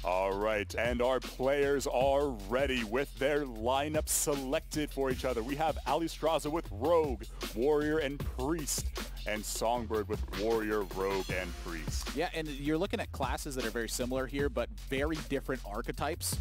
All right, and our players are ready with their lineup selected for each other. We have Alliestrasza with Rogue, Warrior, and Priest, and Songbird with Warrior, Rogue, and Priest. Yeah, and you're looking at classes that are very similar here, but very different archetypes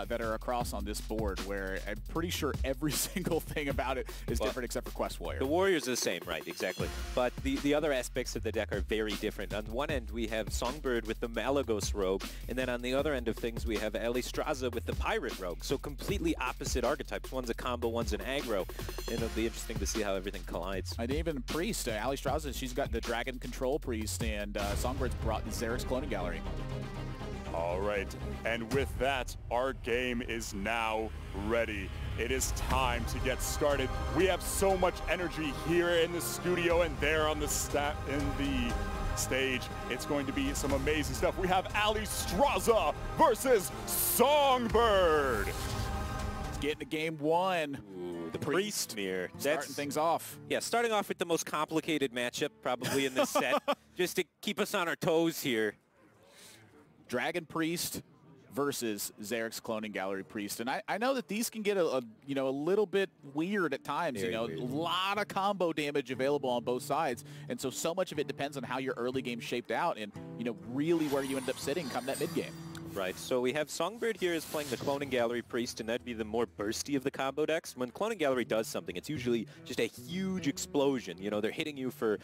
that are across on this board, where I'm pretty sure every single thing about it is different except for Quest Warrior. The Warriors are the same, right, exactly. But the other aspects of the deck are very different. On one end, we have Songbird with the Malagos Rogue, and then on the other end of things, we have Alliestrasza with the Pirate Rogue. So completely opposite archetypes. One's a combo, one's an aggro, and it'll be interesting to see how everything collides. And even Priest, Alliestrasza, she's got the Dragon Control Priest, and Songbird's brought the Xerix Cloning Gallery. All right, and with that, our game is now ready. It is time to get started. We have so much energy here in the studio and there on the stage. It's going to be some amazing stuff. We have Alliestrasza versus Songbird. Let's get into game one. Ooh, the Priest mirror. Starting things off. Yeah, starting off with the most complicated matchup probably in this set, just to keep us on our toes here. Dragon Priest versus Xerix Cloning Gallery Priest. And I know that these can get a little bit weird at times. Very weird. A lot of combo damage available on both sides. And so much of it depends on how your early game shaped out and, really where you end up sitting come that mid game. Right, so we have Songbird here is playing the Cloning Gallery Priest, and that'd be the more bursty of the combo decks. When Cloning Gallery does something, it's usually just a huge explosion. They're hitting you for,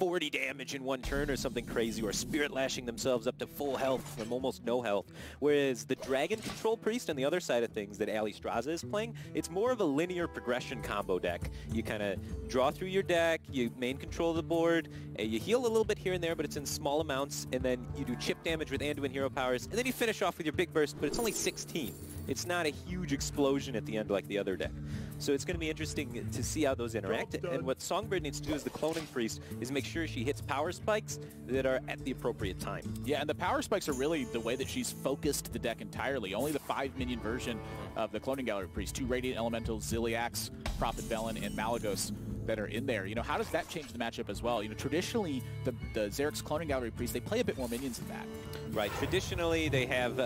40 damage in one turn or something crazy, or Spirit Lashing themselves up to full health from almost no health. Whereas the Dragon Control Priest on the other side of things that Alliestrasza is playing, it's more of a linear progression combo deck. You kind of draw through your deck, you main control the board, you heal a little bit here and there, but it's in small amounts, and then you do chip damage with Anduin Hero Powers, and then you finish off with your big burst, but it's only 16. It's not a huge explosion at the end like the other deck. So it's going to be interesting to see how those interact. And what Songbird needs to do as the Cloning Priest is make sure she hits power spikes that are at the appropriate time. Yeah, and the power spikes are really the way that she's focused the deck entirely. Only the 5-minion version of the Cloning Gallery Priest, 2 Radiant Elementals, Ziliax, Prophet Velen, and Malagos that are in there. How does that change the matchup as well? Traditionally, the Xerix Cloning Gallery Priest, they play a bit more minions than that. Right. Traditionally, they have,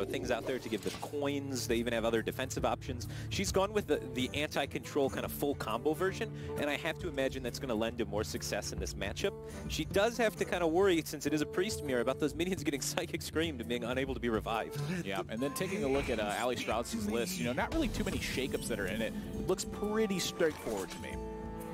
things out there to give them coins. They even have other defensive options. She's gone with the anti-control kind of full combo version, and I have to imagine that's going to lend to more success in this matchup. She does have to kind of worry, since it is a Priest mirror, about those minions getting Psychic Screamed and being unable to be revived. Yeah, and then taking a look at Alliestrasza's list, not really too many shakeups that are in it. It looks pretty straightforward to me.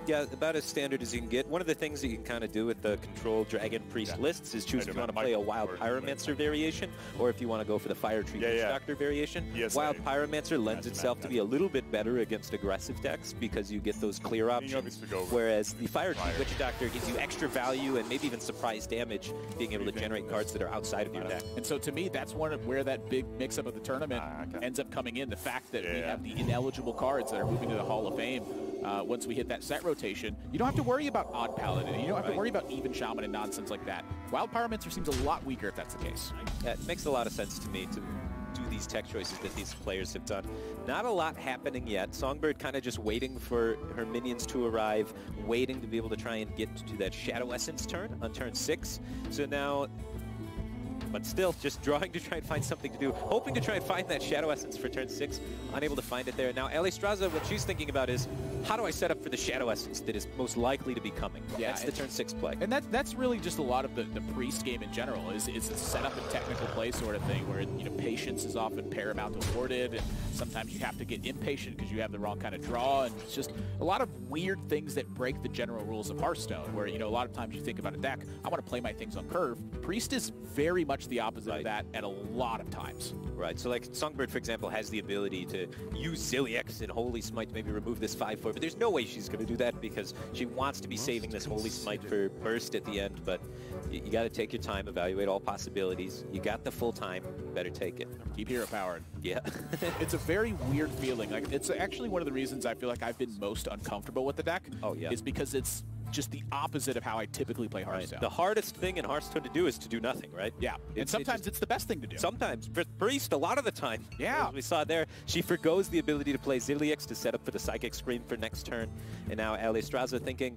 Yeah, about as standard as you can get. One of the things that you can kind of do with the Control Dragon Priest lists is choose if you want to play a Wild Pyromancer variation or if you want to go for the Fire Tree Witch Doctor variation. Yes, Wild Pyromancer lends itself to be a little bit better against aggressive decks because you get those clear options, whereas the Fire Tree Witch Doctor gives you extra value and maybe even surprise damage, being able to generate cards that are outside of your deck. And so to me, that's where that big mix-up of the tournament ends up coming in. The fact that we have the ineligible cards that are moving to the Hall of Fame. Once we hit that set rotation, you don't have to worry about Odd Paladin. You don't have to worry about even Shaman and nonsense like that. Wild Pyromancer seems a lot weaker if that's the case. That makes a lot of sense to me to do these tech choices that these players have done. Not a lot happening yet. Songbird kind of just waiting for her minions to arrive, waiting to be able to try and get to that Shadow Essence turn on turn 6. So now, but still just drawing to try and find something to do, hoping to try and find that Shadow Essence for turn 6, unable to find it there. Now Alliestrasza, what she's thinking about is, how do I set up for the Shadow Essence that is most likely to be coming? Yeah, that's the turn 6 play. And that's really just a lot of the Priest game in general, is a setup and technical play sort of thing, where patience is often paramount awarded, and sometimes you have to get impatient because you have the wrong kind of draw, and it's just a lot of weird things that break the general rules of Hearthstone, where a lot of times you think about a deck, I want to play my things on curve. Priest is very much the opposite of that at a lot of times. Right, so like Songbird, for example, has the ability to use Ziliax and Holy Smite to maybe remove this 5/4, but there's no way she's going to do that because she wants to be saving this Holy Smite for burst at the end, but you got to take your time, evaluate all possibilities. You got the full time, better take it. Keep hero powered. Yeah. It's a very weird feeling. Like, it's actually one of the reasons I feel like I've been most uncomfortable with the deck. Oh, yeah. Is because it's just the opposite of how I typically play Hearthstone. Right. The hardest thing in Hearthstone to do is to do nothing, right? Yeah, and sometimes it's the best thing to do. Sometimes. For Priest, a lot of the time. Yeah. As we saw there, she forgoes the ability to play Ziliax to set up for the Psychic Scream for next turn. And now Alliestrasza thinking,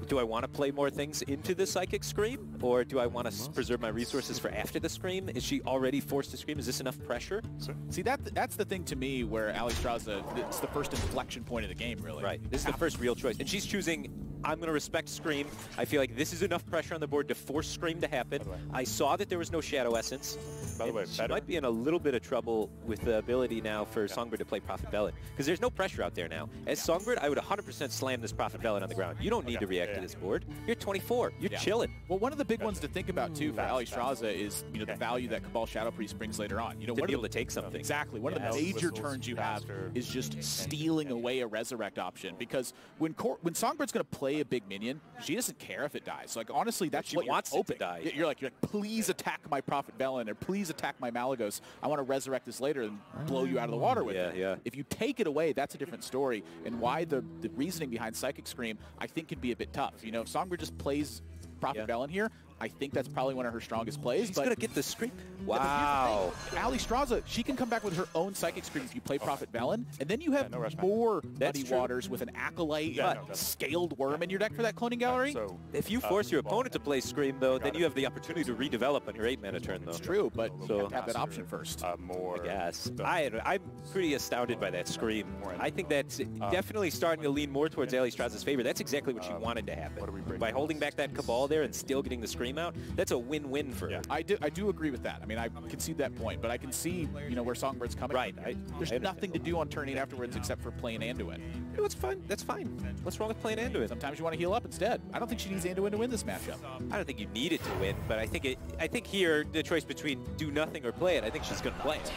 do I want to play more things into the Psychic Scream, or do I want to preserve my resources for after the Scream? Is she already forced to Scream? Is this enough pressure? See, that's the thing to me where Alliestrasza, it's the first inflection point of the game, really. Right. This is the first real choice. And she's choosing, I'm going to respect Scream. I feel like this is enough pressure on the board to force Scream to happen. I saw that there was no Shadow Essence. By the way, she might be in a little bit of trouble with the ability now for Songbird to play Prophet Velen, because there's no pressure out there now. As Songbird, I would 100% slam this Prophet Velen on the ground. You don't need to react to this board. You're 24. You're chilling. Well, one of the big ones to think about, too, for Alliestrasza is, the value that Cabal Shadow Priest brings later on. To be able to take something. Exactly. One of the major turns you have is just stealing away a Resurrect option, because when Songbird's going to play a big minion, she doesn't care if it dies. Like, honestly, that's what wants you're it to die. You're like, please attack my Prophet Velen, or please attack my Malagos. I want to resurrect this later and blow you out of the water with it. Yeah. If you take it away, that's a different story. And why the reasoning behind Psychic Scream, I think, can be a bit tough. If Songbird just plays Prophet Velen here, I think that's probably one of her strongest plays. She's going to get the Scream. Wow. Alliestrasza, she can come back with her own Psychic Scream if you play Prophet Velen, and then you have more Muddy Waters with an Acolyte, Scaled Worm in your deck for that Cloning Gallery. So, if you force your opponent to play Scream, though, then you have the opportunity to redevelop on your 8-mana turn, though. It's true, but you have to have that option first. I guess. I'm pretty astounded by that Scream. I think that's definitely starting to lean more towards Alliestrasza's favor. That's exactly what she wanted to happen. By holding back that Cabal there and still getting the Scream out, that's a win-win for her. I do agree with that. I mean, I concede that point, but I can see, where Songbird's coming. Right. There's nothing to do on turn 8 afterwards except for playing Anduin. That's fine. That's fine. What's wrong with playing Anduin? Sometimes you want to heal up instead. I don't think she needs Anduin to win this matchup. I don't think you need it to win, but I think here the choice between do nothing or play it, I think she's going to play it.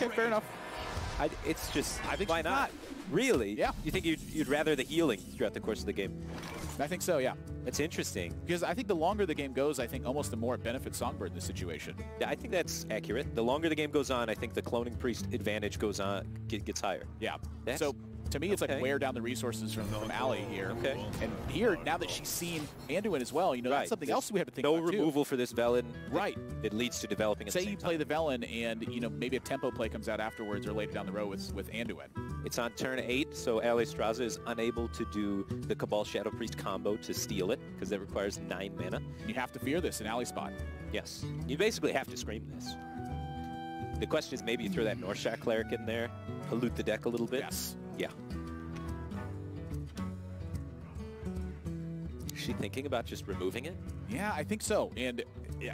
Okay, fair enough. It's just, I think why she's not? Really? Yeah. You think you'd rather the healing throughout the course of the game? I think so, yeah. That's interesting. Because I think the longer the game goes, I think almost the more it benefits Songbird in this situation. Yeah, I think that's accurate. The longer the game goes on, I think the Cloning Priest advantage goes on, gets higher. Yeah. So to me, it's like wear down the resources from Allie here. Okay. And here, now that she's seen Anduin as well, that's something else we have to think about, No removal for this Velen. Right. It leads to developing at the Say same you play the Velen and, maybe a tempo play comes out afterwards or later down the road with Anduin. It's on turn 8, so Alliestrasza is unable to do the Cabal Shadow Priest combo to steal it, because that requires 9 mana. You have to fear this in Allie's spot. Yes. You basically have to Scream this. The question is maybe you throw that Northshire Cleric in there, pollute the deck a little bit. Yes. Yeah. Is she thinking about just removing it? Yeah, I think so. And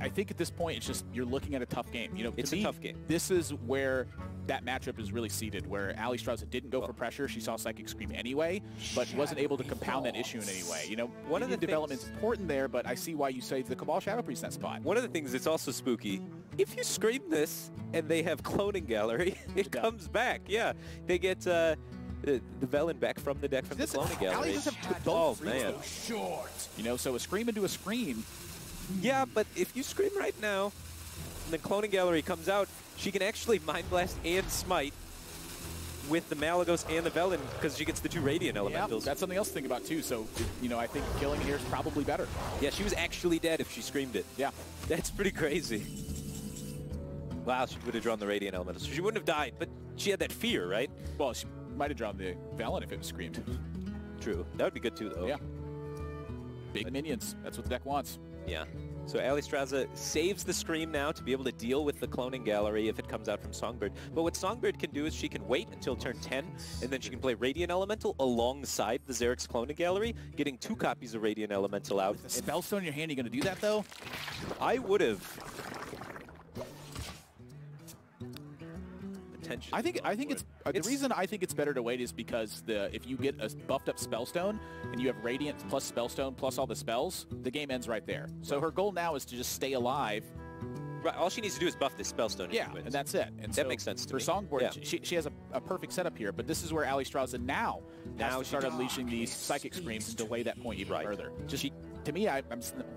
I think at this point, it's just you're looking at a tough game. It's a tough game. This is where that matchup is really seated, where Alliestrasza didn't go for pressure. She saw Psychic Scream anyway, but wasn't able to compound that issue in any way. One of the development's important there, but I see why you say the Cabal Shadow Priest in that spot. One of the things that's also spooky, if you Scream this and they have Cloning Gallery, it comes back. Yeah, they get the Velen back from the deck from the Cloning Gallery. Allie does have both. Oh, man. So a Scream into a Scream. Yeah, but if you Scream right now, and the Cloning Gallery comes out, she can actually Mind Blast and Smite with the Malagos and the Velen, because she gets the 2 Radiant Elementals. Yeah, that's something else to think about, too. So, I think killing here is probably better. Yeah, she was actually dead if she Screamed it. Yeah. That's pretty crazy. Wow, she would have drawn the Radiant Elementals. So she wouldn't have died, but she had that fear, right? Well, she might have drawn the Velen if it was Screamed. True. That would be good, too, though. Yeah. Big minions. That's what the deck wants. Yeah. So Alliestrasza saves the Scream now to be able to deal with the Cloning Gallery if it comes out from Songbird. But what Songbird can do is she can wait until turn 10, and then she can play Radiant Elemental alongside the Xerix Cloning Gallery, getting 2 copies of Radiant Elemental out. With a Spellstone in your hand, you going to do that, though? I would have. I think it's the reason I think it's better to wait is because if you get a buffed up Spellstone and you have Radiant plus Spellstone plus all the spells, the game ends right there. So her goal now is to just stay alive. Right, all she needs to do is buff this Spellstone. Yeah, and that's it. And that makes sense to me. For Songbird, she has a perfect setup here, but this is where Alliestrasza now has to start unleashing these Psychic Screams to delay that point even further. To me, I'm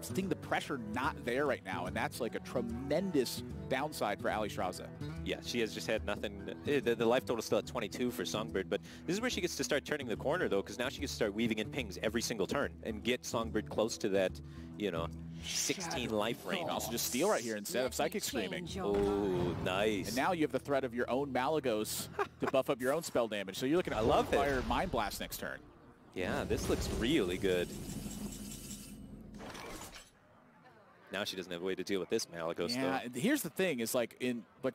seeing the pressure not there right now, and that's like a tremendous downside for Alliestrasza. Yeah, she has just had nothing. The life total is still at 22 for Songbird, but this is where she gets to start turning the corner, though, because now she gets to start weaving in pings every single turn and get Songbird close to that, 16 life range. Also just steal right here instead of Psychic Screaming. Oh, nice. And now you have the threat of your own Malagos to buff up your own spell damage. So you're looking at Fire Mind Blast next turn. Yeah, this looks really good. Now she doesn't have a way to deal with this Malagos, Yeah, though. here's the thing, is like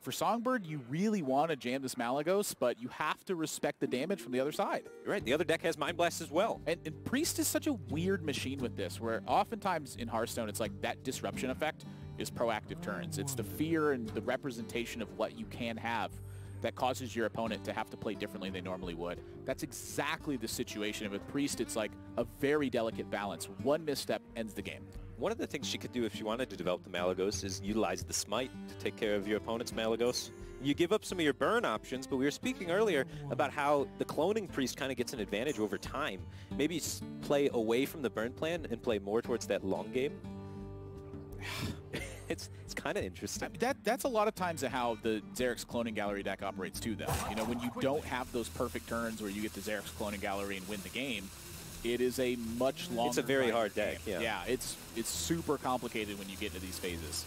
for Songbird, you really want to jam this Malagos, but you have to respect the damage from the other side. You're right, the other deck has Mind Blast as well. And Priest is such a weird machine with this, where oftentimes in Hearthstone, it's like that disruption effect is proactive turns. It's the fear and the representation of what you can have that causes your opponent to have to play differently than they normally would. That's exactly the situation. And with Priest, it's like a very delicate balance. One misstep ends the game. One of the things she could do if she wanted to develop the Malagos is utilize the Smite to take care of your opponent's Malagos. You give up some of your burn options, but we were speaking earlier about how the cloning Priest kind of gets an advantage over time. Maybe play away from the burn plan and play more towards that long game. It's kind of interesting. I mean, that's a lot of times how the Xerix Cloning Gallery deck operates too, though. You know, when you don't have those perfect turns where you get the Xerix Cloning Gallery and win the game, it is a much longer. It's a very hard deck. Yeah. Yeah, it's super complicated when you get into these phases.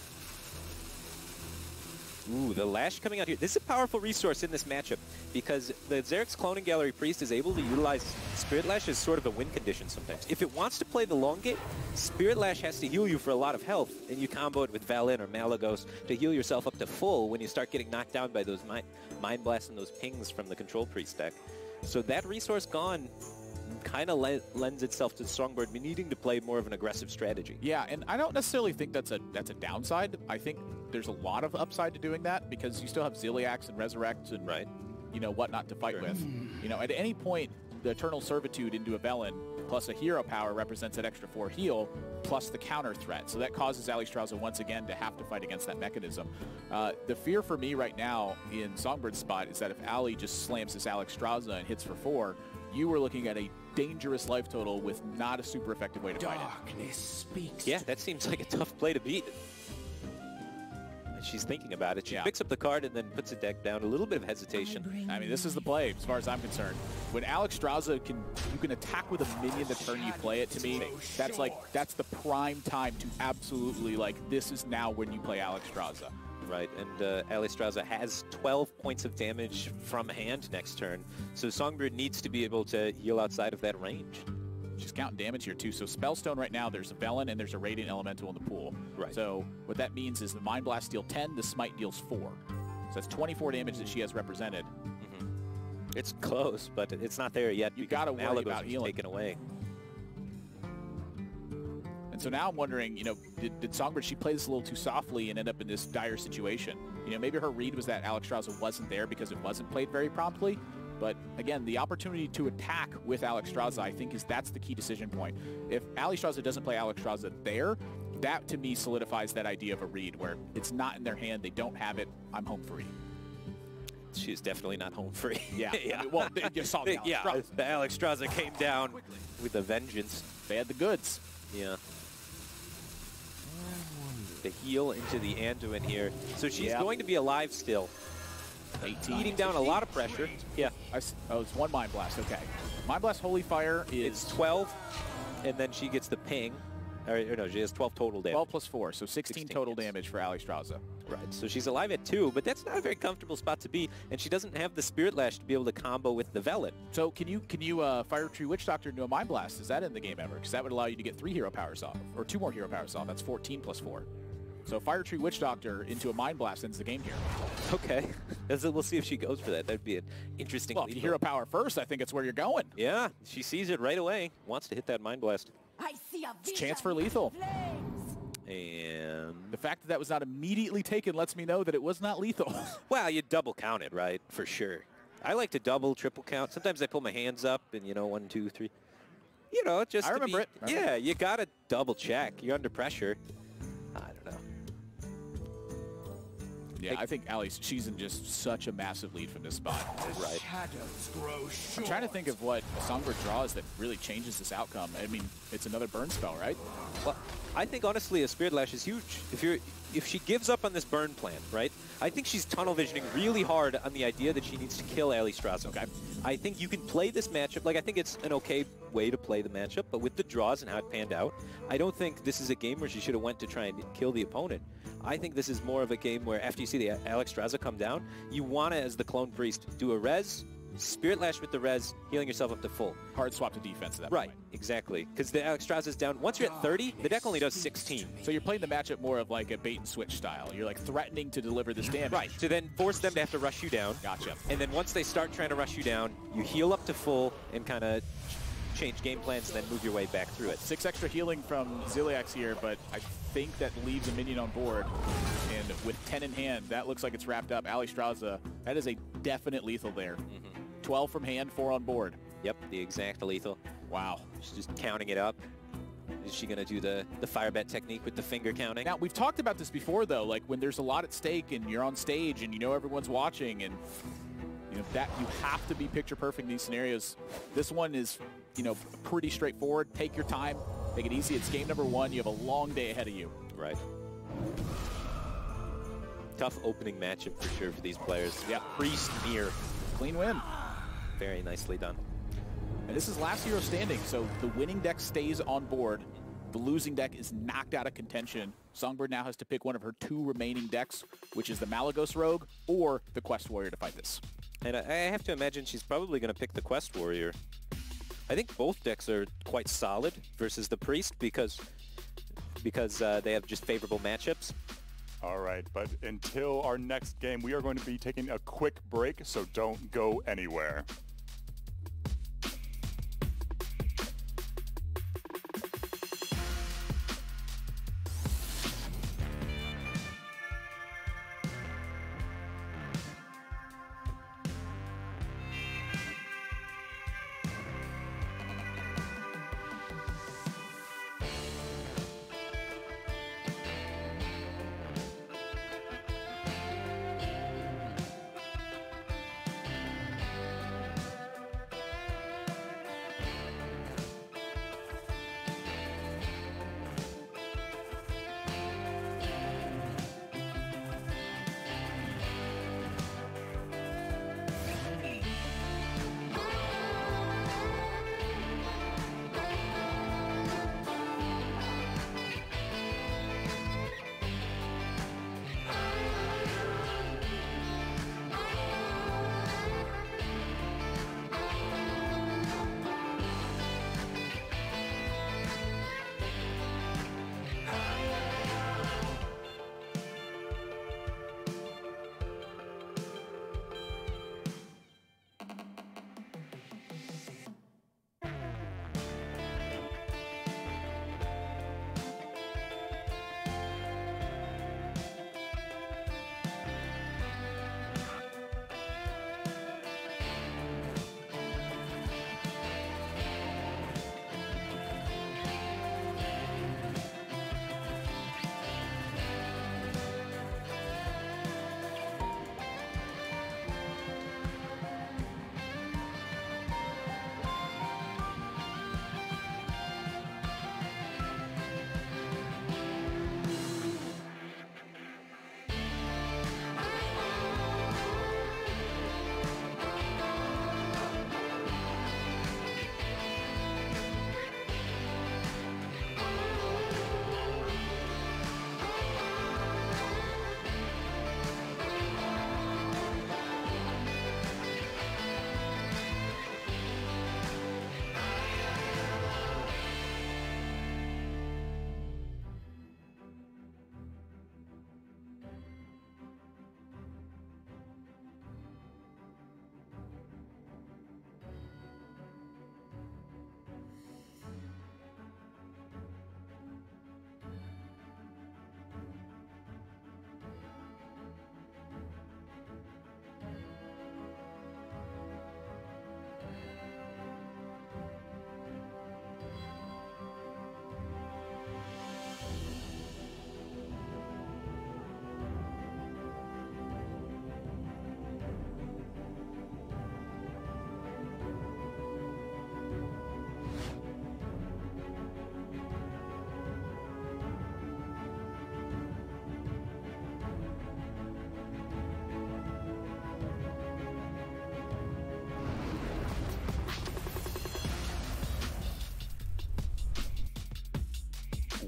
Ooh, the Lash coming out here. This is a powerful resource in this matchup because the Xerix Cloning Gallery Priest is able to utilize Spirit Lash as sort of a win condition sometimes. If it wants to play the long game, Spirit Lash has to heal you for a lot of health, and you combo it with Valin or Malagos to heal yourself up to full when you start getting knocked down by those Mind Blasts and those pings from the Control Priest deck. So that resource gone kind of lends itself to Songbird needing to play more of an aggressive strategy. Yeah, and I don't necessarily think that's a downside. I think there's a lot of upside to doing that because you still have Ziliax and Resurrect and you know whatnot to fight with. You know, at any point, the Eternal Servitude into a Velen plus a hero power represents that extra 4 heal plus the counter threat. So that causes Alliestrasza once again to have to fight against that mechanism. The fear for me right now in Songbird's spot is that if Allie just slams this Alliestrasza and hits for 4, you were looking at a dangerous life total with not a super effective way to fight Darkness speaks. Yeah, that seems like a tough play to beat. And she's thinking about it. She picks up the card and then puts it deck down. A little bit of hesitation. I mean, this is the play as far as I'm concerned. When Alliestrasza you can attack with a minion the turn you play it, to me, that's the prime time to absolutely, like, this is now when you play Alliestrasza. Right, and Alliestrasza has 12 points of damage from hand next turn, so Songbird needs to be able to heal outside of that range. She's counting damage here too. So Spellstone right now, there's a Velen and there's a Radiant Elemental in the pool. Right. So what that means is the Mind Blast deals 10, the Smite deals 4. So that's 24 damage that she has represented. It's close, but it's not there yet. You got to worry about healing. Taken away. And so now I'm wondering, you know, did Songbird, she play this a little too softly and end up in this dire situation? You know, maybe her read was that Alliestrasza wasn't there because it wasn't played very promptly. But again, the opportunity to attack with Alliestrasza, I think that's the key decision point. If Alliestrasza doesn't play Alliestrasza there, that to me solidifies that idea of a read where it's not in their hand, they don't have it, I'm home free. She's definitely not home free. Yeah. I mean, well, you saw the Alliestrasza. Yeah, the Alliestrasza came down with a vengeance. They had the goods. Yeah. The heal into the Anduin here. So she's going to be alive still. 18. Eating down a lot of pressure. Yeah. Oh, it's 1 Mind Blast. Okay. Mind Blast Holy Fire is... It's 12, and then she gets the ping. Or no, she has 12 total damage. 12 plus 4, so 16 total damage for Alliestrasza. Right, so she's alive at 2, but that's not a very comfortable spot to be, and she doesn't have the Spirit Lash to be able to combo with the Velen. So can you Fire Tree Witch Doctor into a Mind Blast? Is that in the game ever? Because that would allow you to get 3 hero powers off, or 2 more hero powers off. That's 14 plus 4. So Fire Tree Witch Doctor into a Mind Blast ends the game here. Okay. We'll see if she goes for that. That'd be an interesting Well, if you hero power first, I think it's where you're going. Yeah, she sees it right away. Wants to hit that Mind Blast. I see a vision. Chance for lethal. Flames. And The fact that that was not immediately taken lets me know that it was not lethal. well, you double count it, right? For sure. I like to double, triple count. Sometimes I pull my hands up and, 1, 2, 3. Just I remember it. Yeah, you got to double check. You're under pressure. I don't know. Yeah, I think Allie's, she's in just such a massive lead from this spot. Right. Shadows grow short. I'm trying to think of what Songbird draws that really changes this outcome. I mean, it's another burn spell, right? Well, I think honestly a Spirit Lash is huge. If she gives up on this burn plan, right? I think she's tunnel visioning really hard on the idea that she needs to kill Alliestrasza. Okay. I think you can play this matchup. Like, I think it's an okay way to play the matchup, but with the draws and how it panned out, I don't think this is a game where she should have went to try and kill the opponent. I think this is more of a game where after you see the Alliestrasza come down, you want to, as the Clone Priest, do a res, Spirit Lash with the res, healing yourself up to full. Hard swap to defense at that Right, point. exactly. Because the Alliestrasza is down. Once you're at 30, the deck only does 16. So you're playing the matchup more of like a bait and switch style. You're like threatening to deliver this damage. Right, to then force them to have to rush you down. Gotcha. And then once they start trying to rush you down, you heal up to full and kind of change game plans and then move your way back through it. 6 extra healing from Ziliax here, but I think that leaves a minion on board. And with 10 in hand, that looks like it's wrapped up. Alliestrasza, that is a definite lethal there. 12 from hand, 4 on board. Yep, the exact lethal. Wow. She's just counting it up. Is she going to do the fire bet technique with the finger counting? Now, we've talked about this before, though, like when there's a lot at stake and you're on stage and you know everyone's watching and you know that you have to be picture perfect in these scenarios. This one is, you know, pretty straightforward. Take your time, make it easy. It's game number 1. You have a long day ahead of you. Right. Tough opening matchup for sure for these players. Yeah. Priest, Mirror. Clean win. Very nicely done. And this is last hero standing, so the winning deck stays on board. The losing deck is knocked out of contention. Songbird now has to pick one of her 2 remaining decks, which is the Malagos Rogue or the Quest Warrior to fight this. And I have to imagine she's probably going to pick the Quest Warrior. I think both decks are quite solid versus the Priest because they have just favorable matchups. All right, but until our next game, we are going to be taking a quick break, so don't go anywhere.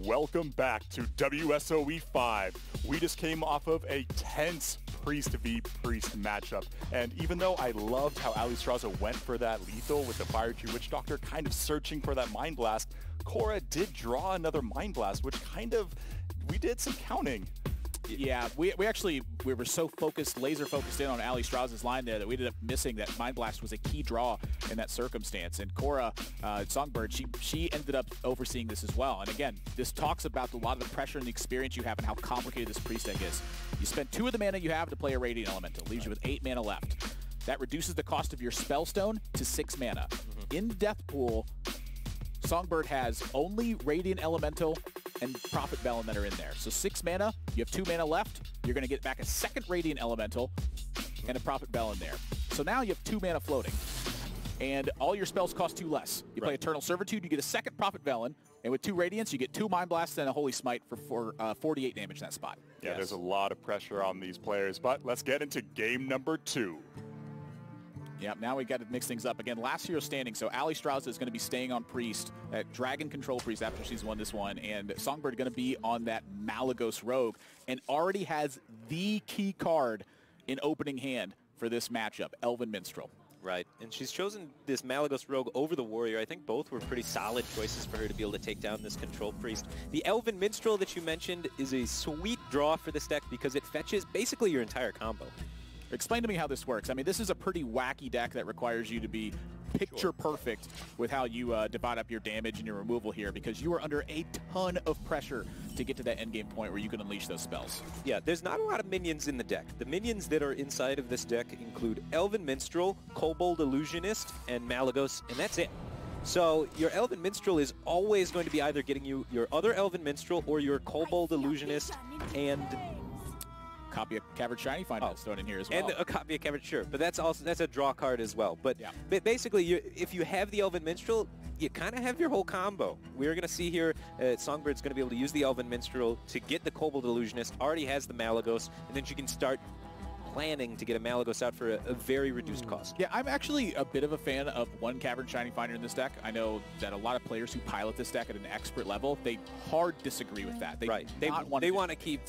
Welcome back to WSOE 5. We just came off of a tense Priest v Priest matchup. And even though I loved how Alliestrasza went for that lethal with the Fire Tree Witch Doctor kind of searching for that Mind Blast, Cora did draw another Mind Blast, which kind of, we did some counting. Yeah, we were so focused, laser focused in on Alliestrasza's line there that we ended up missing that Mind Blast was a key draw in that circumstance. And Cora, Songbird, she ended up overseeing this as well. And again, this talks about a lot of the pressure and the experience you have and how complicated this Priest deck is. You spend 2 of the mana you have to play a Radiant Elemental, leaves you with 8 mana left. That reduces the cost of your Spellstone to 6 mana. In Death Pool, Songbird has only Radiant Elemental and Prophet Velen that are in there. So 6 mana, you have 2 mana left, you're going to get back a second Radiant Elemental and a Prophet Velen there. So now you have 2 mana floating. And all your spells cost 2 less. You play Eternal Servitude, you get a second Prophet Velen, and with 2 Radiants, you get 2 Mind Blasts and a Holy Smite for 48 damage in that spot. Yeah, there's a lot of pressure on these players, but let's get into game number 2. Yep, now we've got to mix things up. Again, last hero standing, so Alliestrasza is going to be staying on Priest, at Dragon Control Priest after she's won this one, and Songbird going to be on that Malygos Rogue, and already has the key card in opening hand for this matchup, Elven Minstrel. Right, and she's chosen this Malygos Rogue over the Warrior. I think both were pretty solid choices for her to be able to take down this Control Priest. The Elven Minstrel that you mentioned is a sweet draw for this deck because it fetches basically your entire combo. Explain to me how this works. I mean, this is a pretty wacky deck that requires you to be picture perfect with how you divide up your damage and your removal here, because you are under a ton of pressure to get to that endgame point where you can unleash those spells. Yeah, there's not a lot of minions in the deck. The minions that are inside of this deck include Elven Minstrel, Kobold Illusionist, and Malygos, and that's it. So your Elven Minstrel is always going to be either getting you your other Elven Minstrel or your Kobold Illusionist and copy of Cavern Shiny Finder that's thrown in here as well. And a copy of Cavern, sure, but that's a draw card as well. But yeah. Basically, if you have the Elven Minstrel, you kind of have your whole combo. We're going to see here, Songbird's going to be able to use the Elven Minstrel to get the Kobold Illusionist, already has the Malygos, and then she can start planning to get a Malygos out for a very reduced cost. Yeah, I'm actually a bit of a fan of 1 Cavern Shiny Finder in this deck. I know that a lot of players who pilot this deck at an expert level, they hard disagree with that. They want to keep...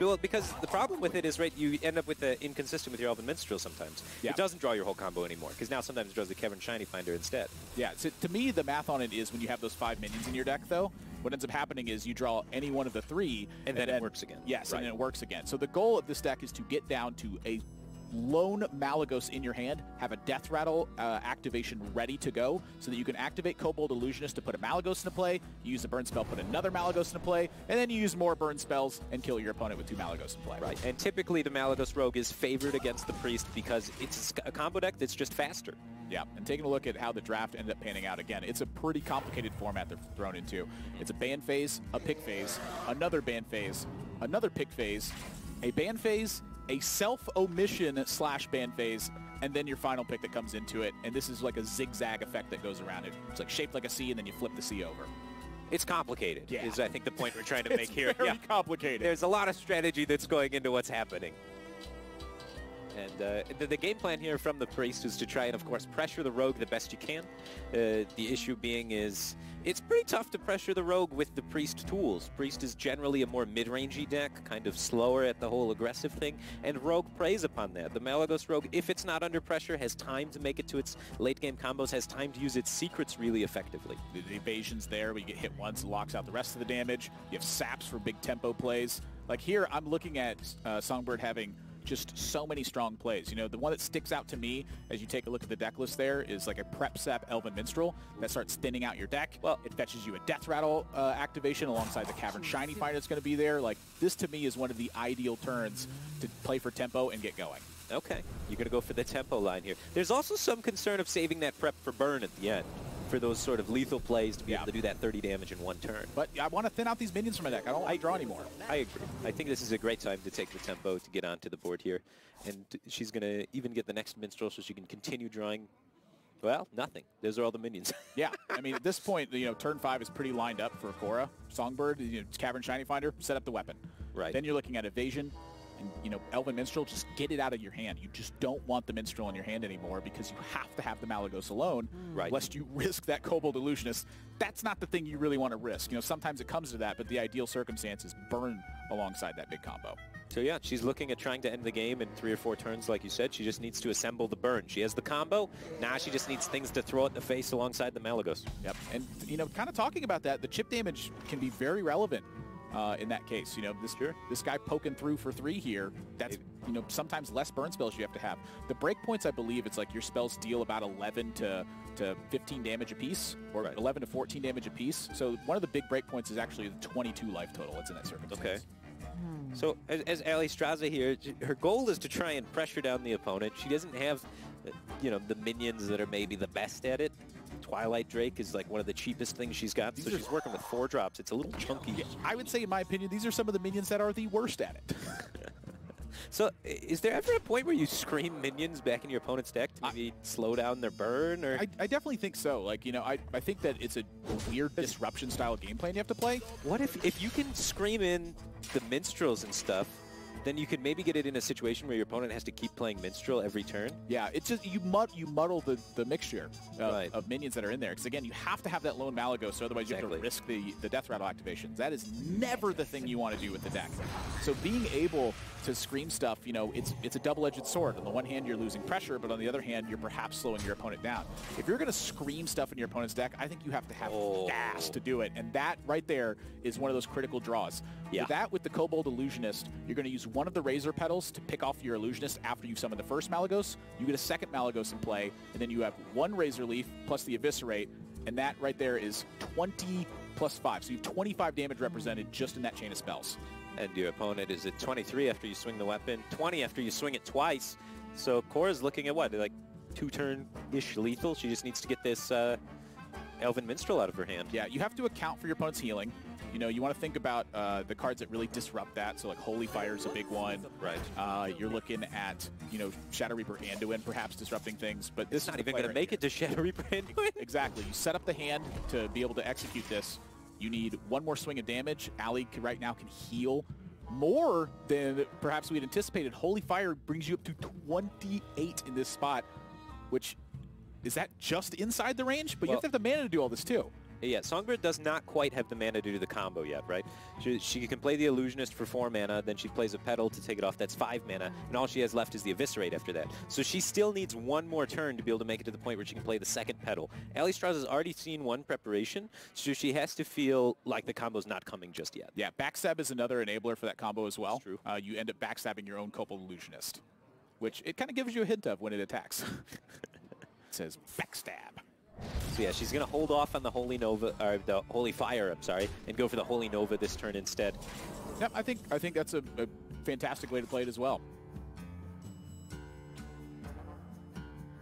Well, because the problem with it is, right, you end up with inconsistent with your Elven Minstrel sometimes. Yeah. It doesn't draw your whole combo anymore, because now sometimes it draws the Cavern Shiny Finder instead. Yeah, so to me, the math on it is when you have those 5 minions in your deck, though, what ends up happening is you draw any one of the 3. And then it works again. Yes, right. And then it works again. So the goal of this deck is to get down to a lone Malygos in your hand, have a Death Rattle activation ready to go, so that you can activate Kobold Illusionist to put a Malygos into play, you use a burn spell, put another Malygos into play, and then you use more burn spells and kill your opponent with 2 Malygos in play. Right, and typically the Malygos Rogue is favored against the Priest because it's a combo deck that's just faster. Yeah, and taking a look at how the draft ended up panning out, again, it's a pretty complicated format they're thrown into. It's a ban phase, a pick phase, another ban phase, another pick phase, a ban phase, a self-omission / ban phase, and then your final pick that comes into it. And this is like a zigzag effect that goes around it. It's like shaped like a C, and then you flip the C over. It's complicated, is I think the point we're trying to make here. It's very complicated. There's a lot of strategy that's going into what's happening. And the game plan here from the Priest is to try and, of course, pressure the Rogue the best you can. The issue being is it's pretty tough to pressure the Rogue with the Priest tools. Priest is generally a more mid-rangey deck, kind of slower at the whole aggressive thing, and Rogue preys upon that. The Malygos Rogue, if it's not under pressure, has time to make it to its late-game combos, has time to use its secrets really effectively. The evasion's there, where you get hit once, it locks out the rest of the damage. You have saps for big tempo plays. Like here, I'm looking at Songbird having just so many strong plays. You know, the one that sticks out to me as you take a look at the deck list there is like a Prep Sap Elven Minstrel that starts thinning out your deck. Well, it fetches you a Death Rattle activation alongside the Cavern Shiny Finder that's going to be there. Like, this to me is one of the ideal turns to play for tempo and get going. Okay, you're going to go for the tempo line here. There's also some concern of saving that prep for burn at the end, for those sort of lethal plays to be able to do that 30 damage in 1 turn. But I want to thin out these minions from my deck. I don't want to draw anymore. I agree. I think this is a great time to take the tempo to get onto the board here. And she's going to even get the next Minstrel so she can continue drawing, well, nothing. Those are all the minions. Yeah, I mean, at this point, you know, turn 5 is pretty lined up for Cora. Songbird, you know, Cavern Shiny Finder, set up the weapon. Right. Then you're looking at Evasion. And, you know, Elven Minstrel, just get it out of your hand. You just don't want the Minstrel in your hand anymore because you have to have the Malygos alone, lest you risk that Kobold Illusionist. That's not the thing you really want to risk. You know, sometimes it comes to that, but the ideal circumstance is burn alongside that big combo. So yeah, she's looking at trying to end the game in 3 or 4 turns, like you said. She just needs to assemble the burn. She has the combo. Now she just needs things to throw at the face alongside the Malagos. Yep, and you know, kind of talking about that, the chip damage can be very relevant in that case. You know, this guy poking through for 3 here, that's, you know, sometimes less burn spells you have to have. The breakpoints, I believe, it's like your spells deal about 11 to 15 damage apiece, or 11 to 14 damage apiece. So one of the big breakpoints is actually the 22 life total that's in that circumstance. Okay. So as Alliestrasza here, her goal is to try and pressure down the opponent. She doesn't have, you know, the minions that are maybe the best at it. Twilight Drake is like one of the cheapest things she's got, so she's working with 4 drops. It's a little chunky. Yeah, I would say, in my opinion, these are some of the minions that are the worst at it. So is there ever a point where you scream minions back in your opponent's deck to maybe slow down their burn? Or I definitely think so. Like, you know, I think that it's a weird disruption style of game plan you have to play. What if you can scream in the minstrels and stuff, then you could maybe get it in a situation where your opponent has to keep playing minstrel every turn? Yeah, it's just you muddle the mixture of minions that are in there. Because again, you have to have that lone Malagos, so otherwise you have to risk the death rattle activations. That is never the thing you want to do with the deck. So being able to scream stuff, you know, it's a double-edged sword. On the one hand, you're losing pressure, but on the other hand, you're perhaps slowing your opponent down. If you're going to scream stuff in your opponent's deck, I think you have to have gas to do it, and that right there is one of those critical draws. Yeah. With that, with the Kobold Illusionist, you're going to use one of the Razor Petals to pick off your Illusionist after you summon the first Malagos. You get a second Malagos in play, and then you have 1 Razor Leaf plus the Eviscerate, and that right there is 20 plus 5. So you have 25 damage represented just in that chain of spells. And your opponent is at 23 after you swing the weapon, 20 after you swing it twice. So Cora's looking at what, like 2-turn-ish lethal? She just needs to get this Elven Minstrel out of her hand. Yeah, you have to account for your opponent's healing. You know, you want to think about the cards that really disrupt that. So like Holy Fire is a big one. Right. You're looking at, you know, Shadow Reaper Anduin perhaps disrupting things, but this is not even going to make it to Shadow Reaper Anduin. Exactly. You set up the hand to be able to execute this. You need 1 more swing of damage. Allie right now can heal more than perhaps we'd anticipated. Holy Fire brings you up to 28 in this spot, which is that just inside the range? But you have to have the mana to do all this too. Yeah, Songbird does not quite have the mana to do the combo yet, right? She can play the Illusionist for 4 mana, then she plays a Petal to take it off. That's 5 mana, and all she has left is the Eviscerate after that. So she still needs 1 more turn to be able to make it to the point where she can play the second Petal. Alliestrasza has already seen 1 preparation, so she has to feel like the combo's not coming just yet. Yeah, Backstab is another enabler for that combo as well. That's true. You end up backstabbing your own Kobold Illusionist, which it kind of gives you a hint of when it attacks. It says Backstab. So yeah, she's going to hold off on the Holy Nova, or the Holy Fire, I'm sorry, and go for the Holy Nova this turn instead. Yep, I think that's a fantastic way to play it as well.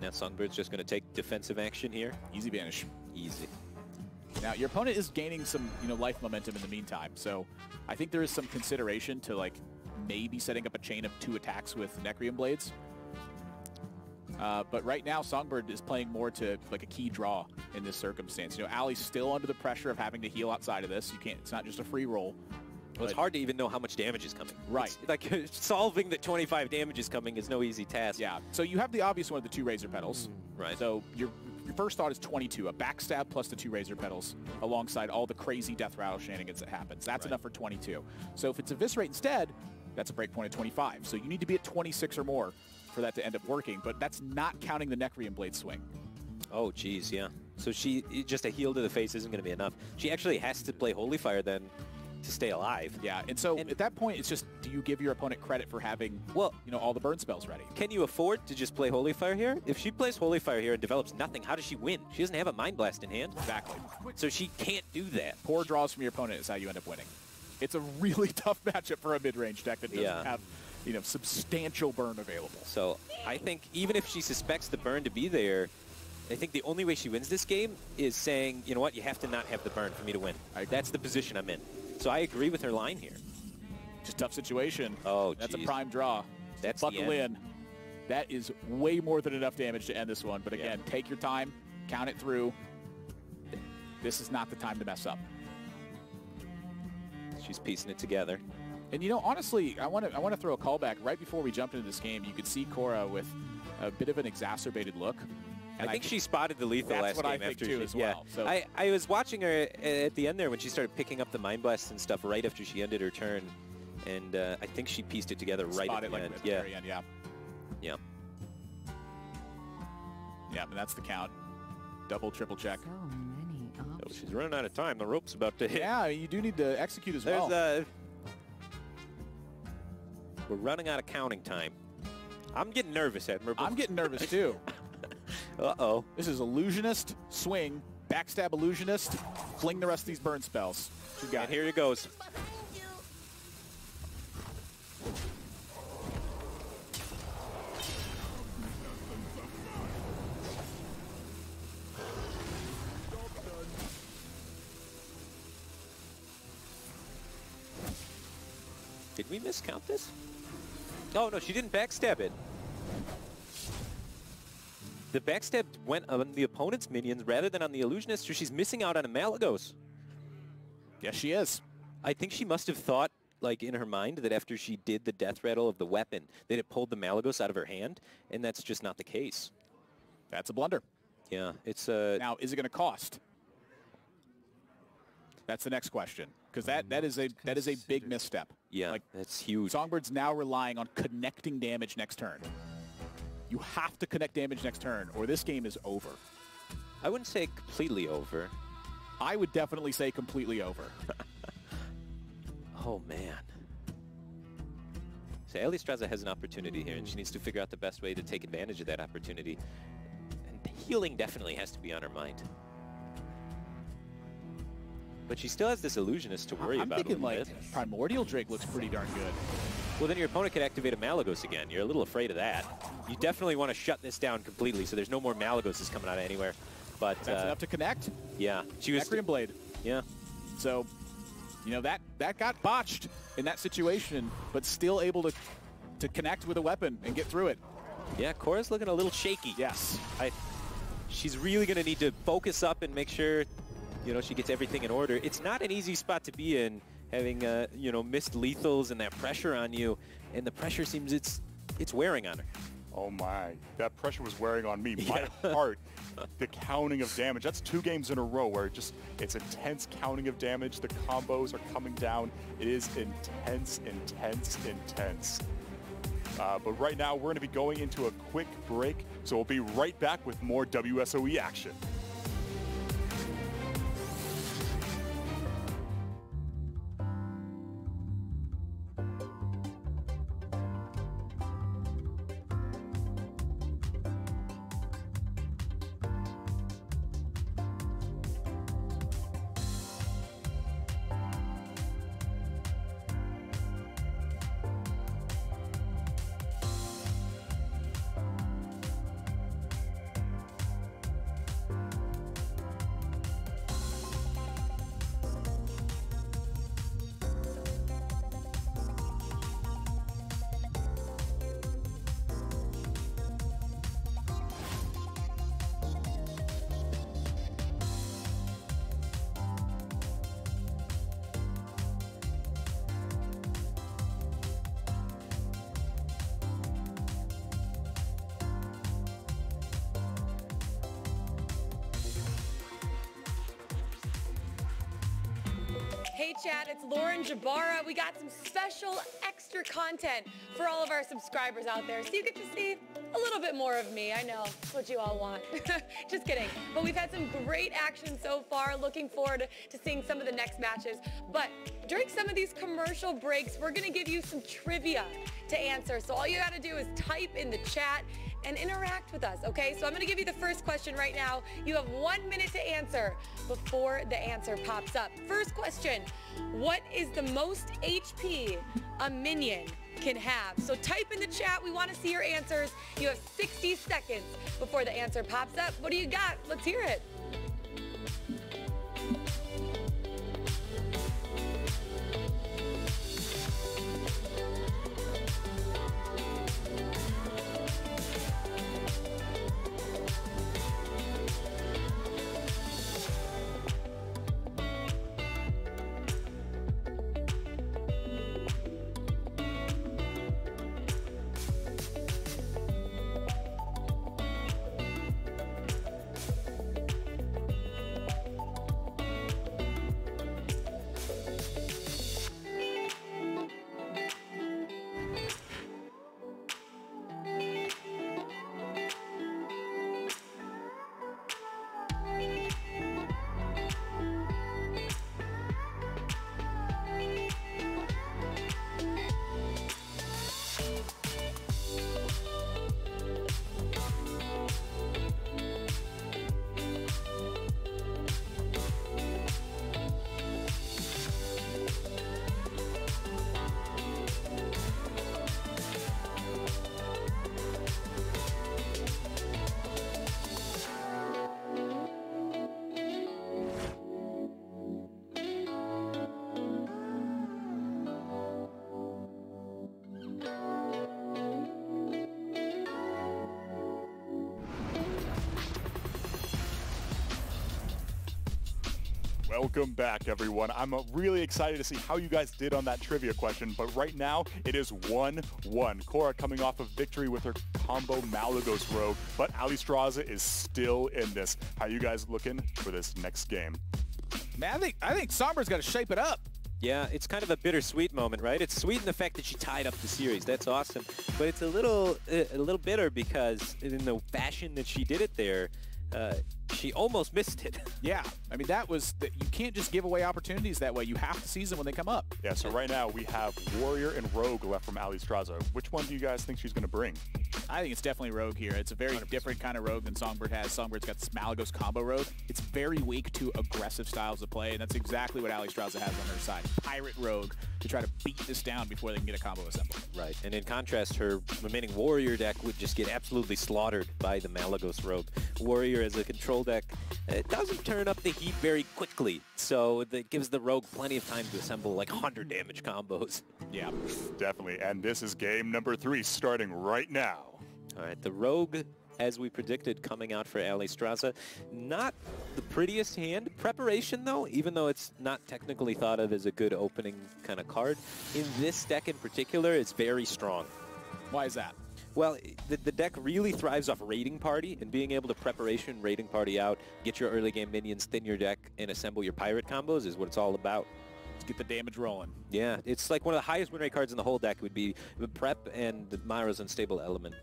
Now Songbird's just going to take defensive action here. Easy banish. Easy. Now your opponent is gaining some, you know, life momentum in the meantime, so I think there is some consideration to like maybe setting up a chain of 2 attacks with Necrium Blades. But right now, Songbird is playing more to like a key draw in this circumstance. You know, Allie's still under the pressure of having to heal outside of this. You can't. It's not just a free roll. Well, it's hard to even know how much damage is coming. Right. It's like solving that 25 damage is coming is no easy task. Yeah. So you have the obvious one of the 2 Razor Petals. Right. So your first thought is 22, a backstab plus the 2 Razor Petals alongside all the crazy death rattle shenanigans that happens. That's enough for 22. So if it's Eviscerate instead, that's a breakpoint of 25. So you need to be at 26 or more for that to end up working, but that's not counting the Necrium Blade swing. Oh, geez, yeah. So just a heal to the face isn't going to be enough. She actually has to play Holy Fire then to stay alive. Yeah, and so at that point, it's just, do you give your opponent credit for having, well, you know, all the burn spells ready? Can you afford to just play Holy Fire here? If she plays Holy Fire here and develops nothing, how does she win? She doesn't have a Mind Blast in hand. Exactly. So she can't do that. Poor draws from your opponent is how you end up winning. It's a really tough matchup for a mid-range deck that doesn't have, you know, substantial burn available. So I think even if she suspects the burn to be there, I think the only way she wins this game is saying, you know what, you have to not have the burn for me to win. That's the position I'm in. So I agree with her line here. Just tough situation. Oh, that's a prime draw. That's buckle in. That is way more than enough damage to end this one. But again, take your time, count it through. This is not the time to mess up. She's piecing it together. And you know, honestly, I want to throw a callback right before we jumped into this game. You could see Cora with a bit of an exacerbated look. And I think she spotted the lethal last game after too, as well. So I was watching her at the end there when she started picking up the Mind Blasts and stuff right after she ended her turn. And I think she pieced it together right Spot at it the like end. at the Yeah. very end, yeah. Yeah. Yeah, and that's the count. Double, triple check. So many Oh, options. she's running out of time. The rope's about to hit. Yeah, you do need to execute as well. We're running out of counting time. I'm getting nervous, Admiral. I'm getting nervous too. Uh-oh. This is illusionist, swing, backstab illusionist, fling the rest of these burn spells. What you got? And here it goes. Did we miscount this? Oh, no, she didn't backstab it. The backstab went on the opponent's minions rather than on the illusionist, so she's missing out on a Malagos. Yes, she is. I think she must have thought, like, in her mind, that after she did the death rattle of the weapon, that it pulled the Malagos out of her hand, and that's just not the case. That's a blunder. Yeah, it's Now, is it going to cost? That's the next question, because that is a big misstep. yeah, Like, that's huge. Songbird's now relying on connecting damage next turn. You have to connect damage next turn, or this game is over. I wouldn't say completely over. I would definitely say completely over. Oh, man. So Alliestrasza has an opportunity here, and she needs to figure out the best way to take advantage of that opportunity. And healing definitely has to be on her mind. But she still has this illusionist to worry I'm about a thinking, little like, bit. Primordial Drake looks pretty darn good. Well, then your opponent could activate a Malagos again. You're a little afraid of that. You definitely want to shut this down completely so there's no more Malagoses coming out of anywhere. But That's enough to connect. yeah, she was. Requiem Blade. Yeah, So, you know, that got botched in that situation, but still able to connect with a weapon and get through it. yeah. Cora's looking a little shaky. Yes. She's really going to need to focus up and make sure, you know, she gets everything in order. It's not an easy spot to be in, having you know, missed lethals and that pressure on you, and the pressure seems it's wearing on her. Oh my, that pressure was wearing on me. My heart, the counting of damage. That's 2 games in a row where it's intense counting of damage. The combos are coming down. It is intense, intense, intense. But right now, we're going to be going into a quick break, so we'll be right back with more WSOE action. Hey chat, it's Lauren Jabara. We got some special extra content for all of our subscribers out there, so you get to see a little bit more of me. I know, it's what you all want. Just kidding. But we've had some great action so far. Looking forward to seeing some of the next matches. But during some of these commercial breaks, we're gonna give you some trivia to answer. So all you gotta do is type in the chat and interact with us, okay? So I'm gonna give you the first question right now. You have 1 minute to answer before the answer pops up. First question, what is the most HP a minion can have? So type in the chat, we wanna see your answers. You have 60 seconds before the answer pops up. What do you got? Let's hear it. Welcome back, everyone. I'm really excited to see how you guys did on that trivia question, but right now it is 1-1. Cora coming off of victory with her combo Malagos Rogue, but Alliestrasza is still in this. How you guys looking for this next game? Man, I think Songbir's got to shape it up. Yeah, it's kind of a bittersweet moment, right? It's sweet in the fact that she tied up the series. That's awesome. But it's a little bitter because in the fashion that she did it there, she almost missed it. Yeah, I mean, you can't just give away opportunities that way. You have to seize them when they come up. Yeah, so right now we have Warrior and Rogue left from Alliestrasza. Which one do you guys think she's going to bring? I think it's definitely Rogue here. It's a very 100%. Different kind of Rogue than Songbird has. Songbird's got this Malagos combo Rogue. It's very weak to aggressive styles of play, and that's exactly what Alliestrasza has on her side. Pirate Rogue to try to beat this down before they can get a combo assembled. Right, and in contrast, her remaining Warrior deck would just get absolutely slaughtered by the Malagos Rogue. Warrior as a control deck, it doesn't turn up the heat very quickly, so that gives the Rogue plenty of time to assemble like 100 damage combos. Yeah, definitely. And this is game number 3 starting right now. All right, the Rogue, as we predicted, coming out for Alliestrasza. Not the prettiest hand. Preparation, though, even though it's not technically thought of as a good opening kind of card, in this deck in particular, it's very strong. Why is that? Well, the deck really thrives off Raiding Party, and being able to preparation Raiding Party out, get your early game minions, thin your deck, and assemble your pirate combos is what it's all about. Let's get the damage rolling. Yeah, it's like one of the highest win rate cards in the whole deck would be the Prep and the Myra's Unstable Element.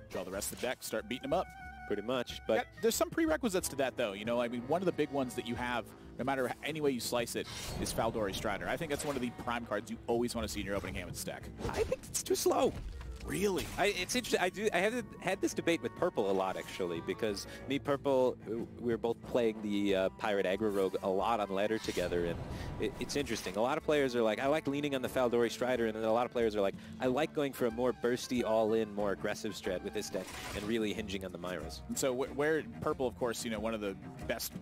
Draw the rest of the deck, start beating them up. Pretty much, but... There's some prerequisites to that, though. You know, I mean, one of the big ones that you have, no matter any way you slice it, is Faldori Strider. I think that's one of the prime cards you always want to see in your opening hand with this deck. I think it's too slow. Really? It's interesting. I have had this debate with Purple a lot, actually, because me, Purple, we're both playing the Pirate Aggro Rogue a lot on ladder together, and it's interesting. A lot of players are like, I like leaning on the Faldori Strider, and then a lot of players are like, I like going for a more bursty, all-in, more aggressive strat with this deck, and really hinging on the Myras. And so where Purple, of course, you know, one of the best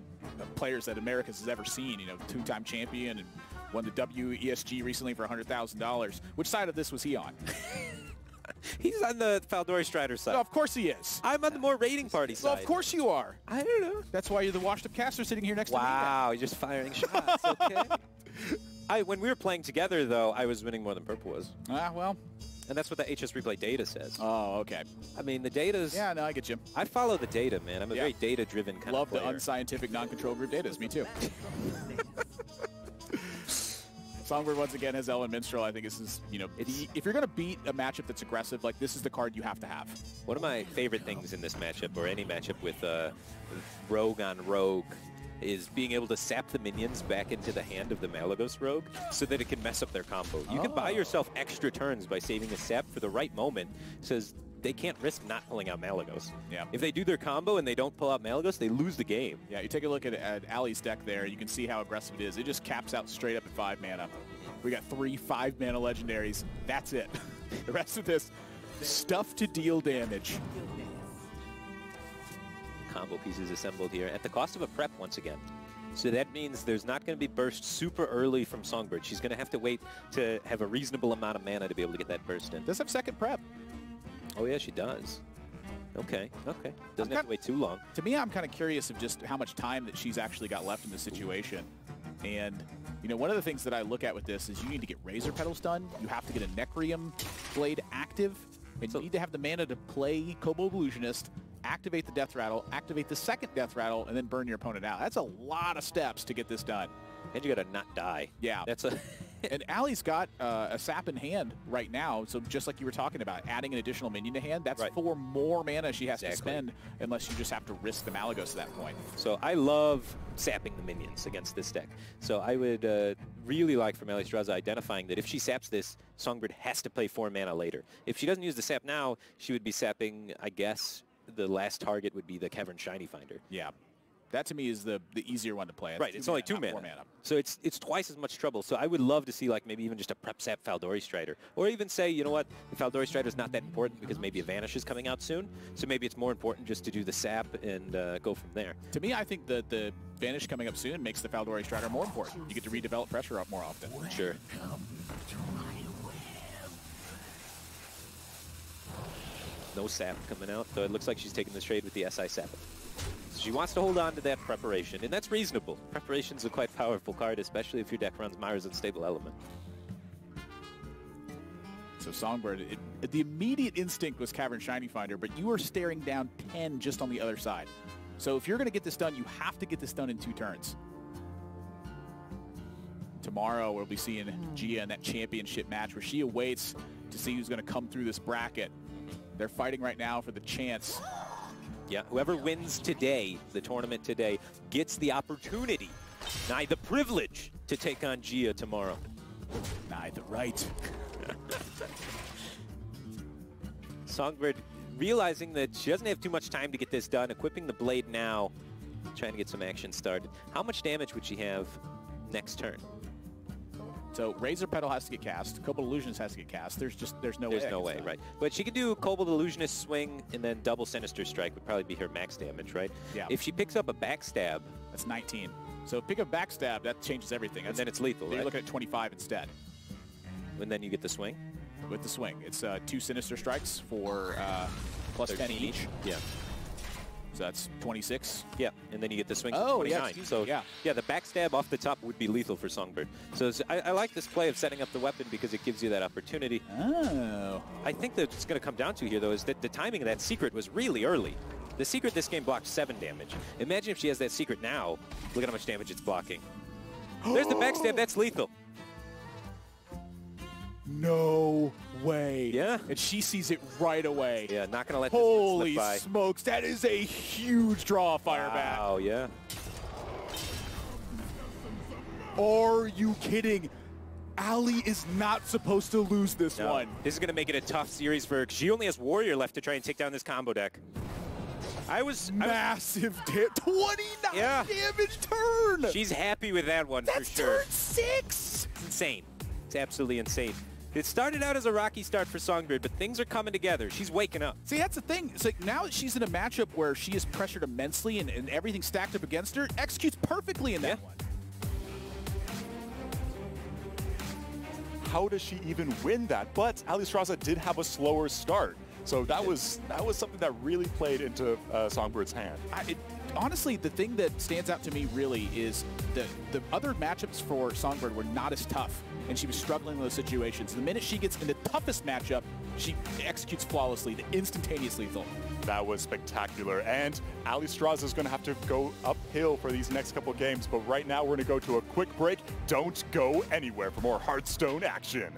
players that Americas has ever seen, you know, 2-time champion, and won the WESG recently for $100,000. Which side of this was he on? He's on the Faldori Strider side. No, of course he is. I'm on the more Raiding Party side. Well, of course you are. I don't know. That's why you're the washed-up caster sitting here next to me. Wow, you're just firing shots, okay. When we were playing together, though, I was winning more than Purple was. Ah, well. And that's what the HS Replay data says. Oh, okay. I mean, the data's... Yeah, no, I get you. I follow the data, man. I'm a very data-driven kind of player. Love the unscientific, non-control group datas. Me too. Songbird once again has Ellen Minstrel. I think this is, you know, if you're going to beat a matchup that's aggressive, like this is the card you have to have. One of my favorite things in this matchup, or any matchup with Rogue on Rogue, is being able to sap the minions back into the hand of the Malagos Rogue so that it can mess up their combo. You can buy yourself extra turns by saving a sap for the right moment, says they can't risk not pulling out Malagos. Yeah. If they do their combo and they don't pull out Malagos, they lose the game. Yeah, you take a look at Allie's deck there, you can see how aggressive it is. It just caps out straight up at 5 mana. We got 3 5-mana legendaries. That's it. The rest of this, stuff to deal damage. Combo pieces assembled here at the cost of a prep once again. So that means there's not going to be burst super early from Songbird. She's going to have to wait to have a reasonable amount of mana to be able to get that burst in. Does have second prep. Oh, yeah, she does. Okay, okay. Doesn't have to wait too long. To me, I'm kind of curious of just how much time that she's actually got left in this situation. And, you know, one of the things that I look at with this is you need to get Razor Petals done. You have to get a Necrium Blade active. And you need to have the mana to play Kobold Illusionist, activate the Death Rattle, activate the second Death Rattle, and then burn your opponent out. That's a lot of steps to get this done. And you got to not die. Yeah. That's a... And Allie's got a sap in hand right now, so just like you were talking about, adding an additional minion to hand, that's 4 more mana she has to spend unless you just have to risk the Malagos at that point. So I love sapping the minions against this deck. So I would really like from Alliestrasza identifying that if she saps this, Songbird has to play 4 mana later. If she doesn't use the sap now, she would be sapping, I guess, the last target would be the Cavern Shiny Finder. Yeah. That to me is the easier one to play. Right, it's only 2 mana. 4 mana. So it's twice as much trouble. So I would love to see like maybe even just a prep sap Faldori Strider. Or even say, you know what, the Faldori Strider is not that important because maybe a Vanish is coming out soon. So maybe it's more important just to do the sap and go from there. To me, I think that the Vanish coming up soon makes the Faldori Strider more important. You get to redevelop pressure up more often. Sure. No sap coming out, so it looks like she's taking this trade with the SI sap. She wants to hold on to that preparation, and that's reasonable. Preparation's a quite powerful card, especially if your deck runs Myra's Unstable Element. So Songbird, the immediate instinct was Cavern Shiny Finder, but you are staring down 10 just on the other side. So if you're going to get this done, you have to get this done in 2 turns. Tomorrow we'll be seeing Jia in that championship match where she awaits to see who's going to come through this bracket. They're fighting right now for the chance. Yeah, whoever wins today, the tournament today, gets the opportunity, nigh the privilege, to take on Jia tomorrow. Nigh the right. Songbird realizing that she doesn't have too much time to get this done, equipping the blade now, trying to get some action started. How much damage would she have next turn? So Razor Petal has to get cast. Cobalt Illusionist has to get cast. There's no way. There's no way, right? But she could do Cobalt Illusionist swing and then double Sinister Strike would probably be her max damage, right? Yeah. If she picks up a backstab, That's 19. So pick up backstab, that changes everything. and then it's lethal, You're right? looking at 25 instead And then you get the swing. with the swing. It's 2 Sinister Strikes for plus 10 13 each. Yeah. So that's 26. Yeah, and then you get the swing for Oh, yeah, 29. excuse So me, yeah. yeah, the backstab off the top would be lethal for Songbird. So I like this play of setting up the weapon because it gives you that opportunity. Oh. I think that it's going to come down to here, though, is that the timing of that secret was really early. The secret this game blocked 7 damage. Imagine if she has that secret now. Look at how much damage it's blocking. There's the backstab. That's lethal. No way. Yeah. And she sees it right away. Yeah, not going to let this one Holy slip by. smokes, that is a huge draw fireback. Wow, yeah. Are you kidding? Allie is not supposed to lose this No, one. this is going to make it a tough series for her. 'Cause she only has Warrior left to try and take down this combo deck. Massive 29 Yeah. damage turn. She's happy with that one That's for sure. turn 6. It's insane. It's absolutely insane. It started out as a rocky start for Songbird, but things are coming together. She's waking up. See, that's the thing. It's like now that she's in a matchup where she is pressured immensely and everything's stacked up against her, executes perfectly in that Yeah. one. How does she even win that? But Alliestrasza did have a slower start. So that was something that really played into Songbird's hand. Honestly, the thing that stands out to me really is the other matchups for Songbird were not as tough, and she was struggling in those situations. The minute she gets in the toughest matchup, she executes flawlessly, the instantaneous lethal. That was spectacular. And Alliestrasza is going to have to go uphill for these next couple games. But right now, we're going to go to a quick break. Don't go anywhere for more Hearthstone action.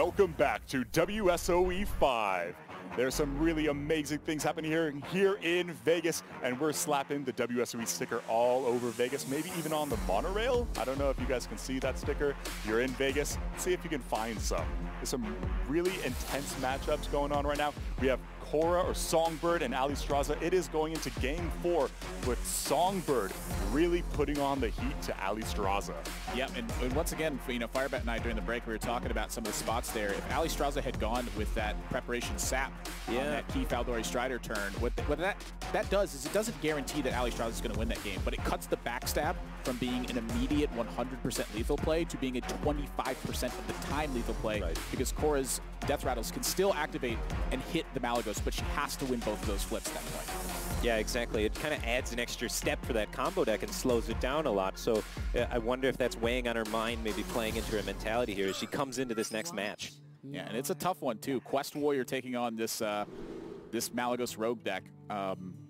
welcome back to WSOE 5. There's some really amazing things happening here in Vegas, and we're slapping the WSOE sticker all over Vegas, maybe even on the monorail. I don't know if you guys can see that sticker. You're in Vegas, see if you can find some. There's some really intense matchups going on right now. We have Cora or Songbird and Alliestrasza. It is going into game 4 with Songbird really putting on the heat to Alliestrasza. Yep, and once again, you know, Firebat and I during the break, we were talking about some of the spots there. If Alliestrasza had gone with that preparation sap on that key Faldori Strider turn, what that does is it doesn't guarantee that Alliestrasza is going to win that game, but it cuts the backstab from being an immediate 100% lethal play to being a 25% of the time lethal play, because Cora's Death Rattles can still activate and hit the Malagos, but she has to win both of those flips at that point. Yeah, exactly. It kind of adds an extra step for that combo deck and slows it down a lot. So I wonder if that's weighing on her mind, maybe playing into her mentality here as she comes into this next match. Yeah, and it's a tough one too. Quest Warrior taking on this this Malagos Rogue deck.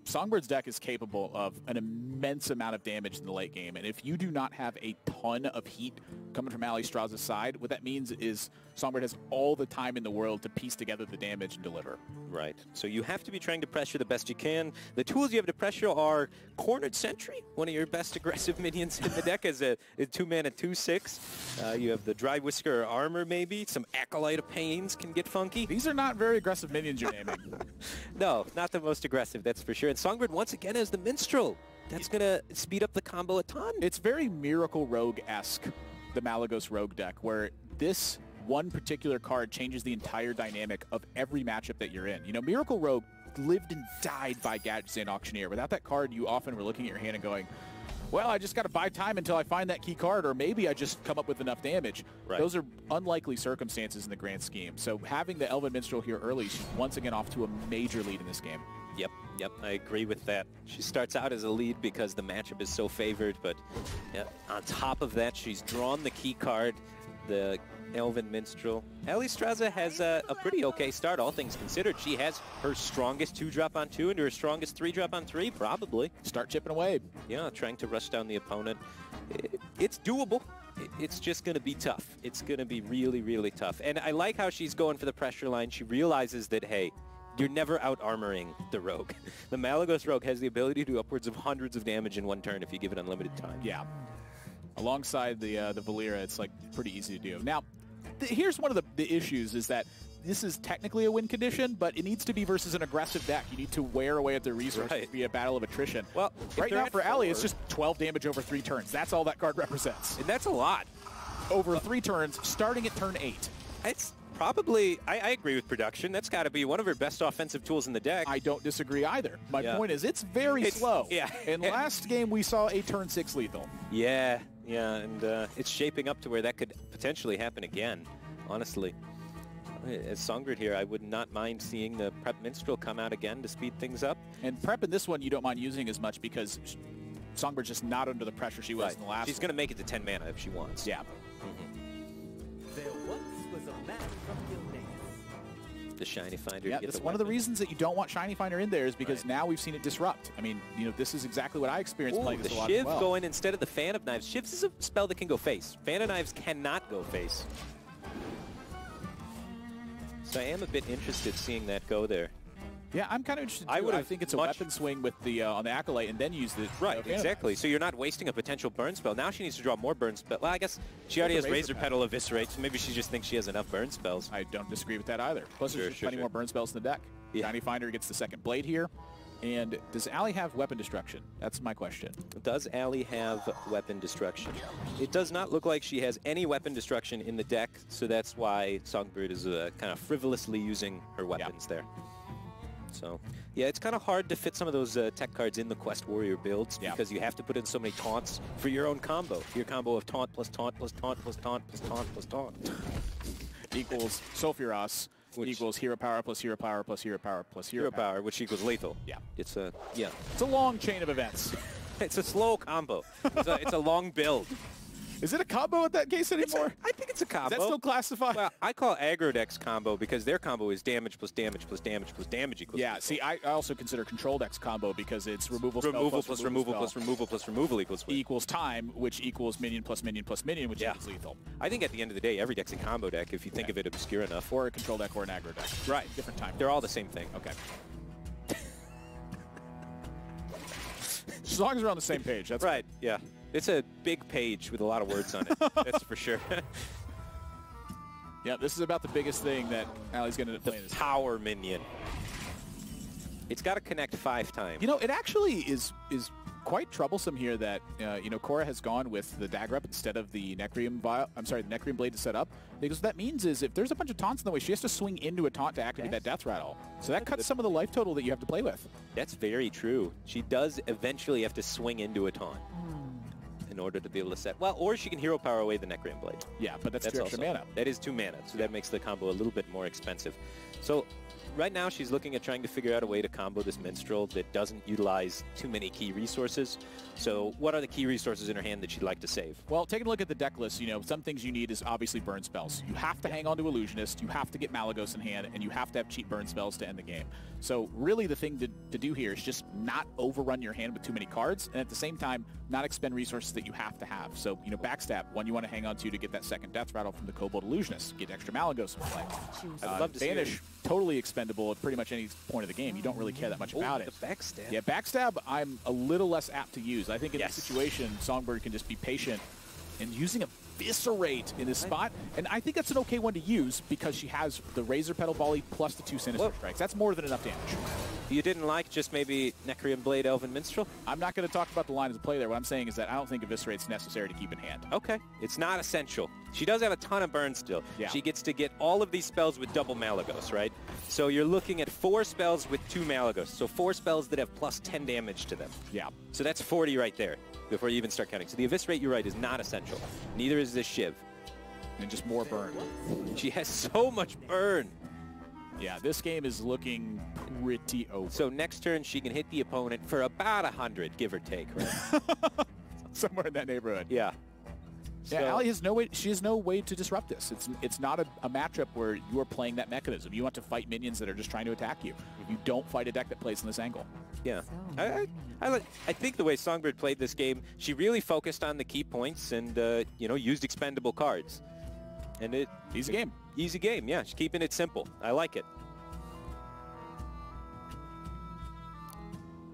Songbird's deck is capable of an immense amount of damage in the late game, and if you do not have a ton of heat coming from Alliestrasza's side, what that means is Songbird has all the time in the world to piece together the damage and deliver. Right. So you have to be trying to pressure the best you can. The tools you have to pressure are Cornered Sentry, one of your best aggressive minions in the deck as a 2-mana 2/6. You have the Dry Whisker Armor maybe. Some Acolyte of Pains can get funky. These are not very aggressive minions you're naming. No, not the most aggressive, that's for sure. And Songbird once again has the Minstrel. That's going to speed up the combo a ton. It's very Miracle Rogue-esque, the Malagos Rogue deck, where this one particular card changes the entire dynamic of every matchup that you're in. You know, Miracle Rogue lived and died by Gadgets and Auctioneer. Without that card, you often were looking at your hand and going, well, I just got to buy time until I find that key card, or maybe I just come up with enough damage. Right. Those are unlikely circumstances in the grand scheme. So having the Elven Minstrel here early, she's once again off to a major lead in this game. Yep, I agree with that. She starts out as a lead because the matchup is so favored, but on top of that, she's drawn the key card, the Elven Minstrel. Alliestrasza has a pretty okay start, all things considered. She has her strongest 2-drop on 2 and her strongest 3-drop on 3, probably. Start chipping away. Yeah, trying to rush down the opponent. It's doable. It's just going to be tough. It's going to be really, really tough. And I like how she's going for the pressure line. She realizes that, hey, you're never out-armoring the Rogue. The Malagos Rogue has the ability to do upwards of hundreds of damage in one turn if you give it unlimited time. Yeah. Alongside the Valera, it's like pretty easy to do. Now, here's one of the issues is that this is technically a win condition, but it needs to be versus an aggressive deck. You need to wear away at their resources to be a battle of attrition. Well, right now for Allie, it's just 12 damage over 3 turns. That's all that card represents. And that's a lot. Over 3 turns, starting at turn 8. It's probably, I agree with production. That's got to be one of her best offensive tools in the deck. I don't disagree either. My point is it's very slow. Yeah. And last game we saw a turn 6 lethal. Yeah, and it's shaping up to where that could potentially happen again, honestly. As Songbird here, I would not mind seeing the Prep Minstrel come out again to speed things up. And Prep in this one you don't mind using as much because Songbird's just not under the pressure she was in the last She's going to make it to 10 mana if she wants. Yeah. There once was a man from Gilneas. The Shiny Finder. Yeah, that's one of the reasons that you don't want Shiny Finder in there is because now we've seen it disrupt. I mean, you know, this is exactly what I experienced playing this a lot as well. The Shiv going instead of the Fan of Knives. Shivs is a spell that can go face. Fan of Knives cannot go face. So I am a bit interested seeing that go there. Yeah, I'm kind of interested too. I think it's a weapon swing with the on the Acolyte and then use the... Right, exactly. So you're not wasting a potential burn spell. Now she needs to draw more burn spell. Well, I guess she already has Razor Petal Eviscerate, so maybe she just thinks she has enough burn spells. I don't disagree with that either. Plus there's plenty more burn spells in the deck. Yeah. Shiny Finder gets the second blade here. And does Allie have weapon destruction? That's my question. Does Allie have weapon destruction? It does not look like she has any weapon destruction in the deck, so that's why Songbird is kind of frivolously using her weapons there. So, yeah, it's kind of hard to fit some of those tech cards in the Quest Warrior builds because you have to put in so many taunts for your own combo. Your combo of taunt plus taunt plus taunt plus taunt plus taunt plus taunt. Equals Sulfuros. Which equals hero power plus hero power plus hero power plus hero power, which equals lethal. Yeah. It's a It's a long chain of events. It's a slow combo. It's a long build. Is it a combo in that case anymore? I think it's a combo. Is that still classified? Well, I call aggro decks combo because their combo is damage plus damage plus damage plus damage equals. Yeah, see, I also consider control decks combo because it's removal spell removal plus removal plus removal plus removal equals win. equals time, which equals minion plus minion plus minion, which equals lethal. I think at the end of the day, every deck's a combo deck if you think of it obscure enough. Or a control deck or an aggro deck. Right. Different time. They're all the same thing. Okay. As long as we're on the same page, that's right. Yeah. It's a big page with a lot of words on it. That's for sure. Yeah, this is about the biggest thing that Allie's going to play this power minion. It's got to connect 5 times. You know, it actually is quite troublesome here that you know, Korra has gone with the dagger up instead of the Necrium vial. I'm sorry, the Necrium blade to set up, because what that means is if there's a bunch of taunts in the way, she has to swing into a taunt to activate that death rattle. So that cuts some of the life total that you have to play with. That's very true. She does eventually have to swing into a taunt in order to be able to set. Well, or she can hero power away the Necrium blade. Yeah, but that's 2 extra mana. That is 2 mana, so that makes the combo a little bit more expensive. So right now she's looking at trying to figure out a way to combo this Minstrel that doesn't utilize too many key resources. So what are the key resources in her hand that she'd like to save? Well, taking a look at the deck list, you know, some things you need is obviously burn spells. You have to hang on to Illusionist, you have to get Malagos in hand, and you have to have cheap burn spells to end the game. So really the thing to do here is just not overrun your hand with too many cards, and at the same time, not expend resources that you have to have. So, you know, Backstab, one you want to hang on to get that second Death Rattle from the Kobold Illusionist, get extra Malagos in play. I'd love to Banish, totally expendable at pretty much any point of the game. You don't really care that much about it. The Backstab. Yeah, Backstab I'm a little less apt to use. I think in this situation, Songbird can just be patient and using Eviscerate in this spot. And I think that's an okay one to use because she has the Razor Petal Volley plus the 2 Sinister Strikes. That's more than enough damage. You didn't like just maybe Necrium Blade, Elven Minstrel? I'm not going to talk about the lines of play there. What I'm saying is that I don't think Eviscerate's necessary to keep in hand. Okay. It's not essential. She does have a ton of burn still. Yeah. She gets to get all of these spells with double Malagos, right? So you're looking at 4 spells with 2 Malagos. So 4 spells that have plus 10 damage to them. Yeah. So that's 40 right there before you even start counting. So the Eviscerate, you're right, is not essential. Neither is this Shiv. And just more burn. She has so much burn. Yeah, this game is looking pretty over. So next turn, she can hit the opponent for about 100, give or take, right? Somewhere in that neighborhood. Yeah. Yeah, So, Allie has no way. She has no way to disrupt this. It's not a matchup where you are playing that mechanism. You want to fight minions that are just trying to attack you. You don't fight a deck that plays in this angle. yeah. I think the way Songbird played this game, she really focused on the key points and you know, used expendable cards. And it Easy game. Easy game, yeah. She's keeping it simple. I like it.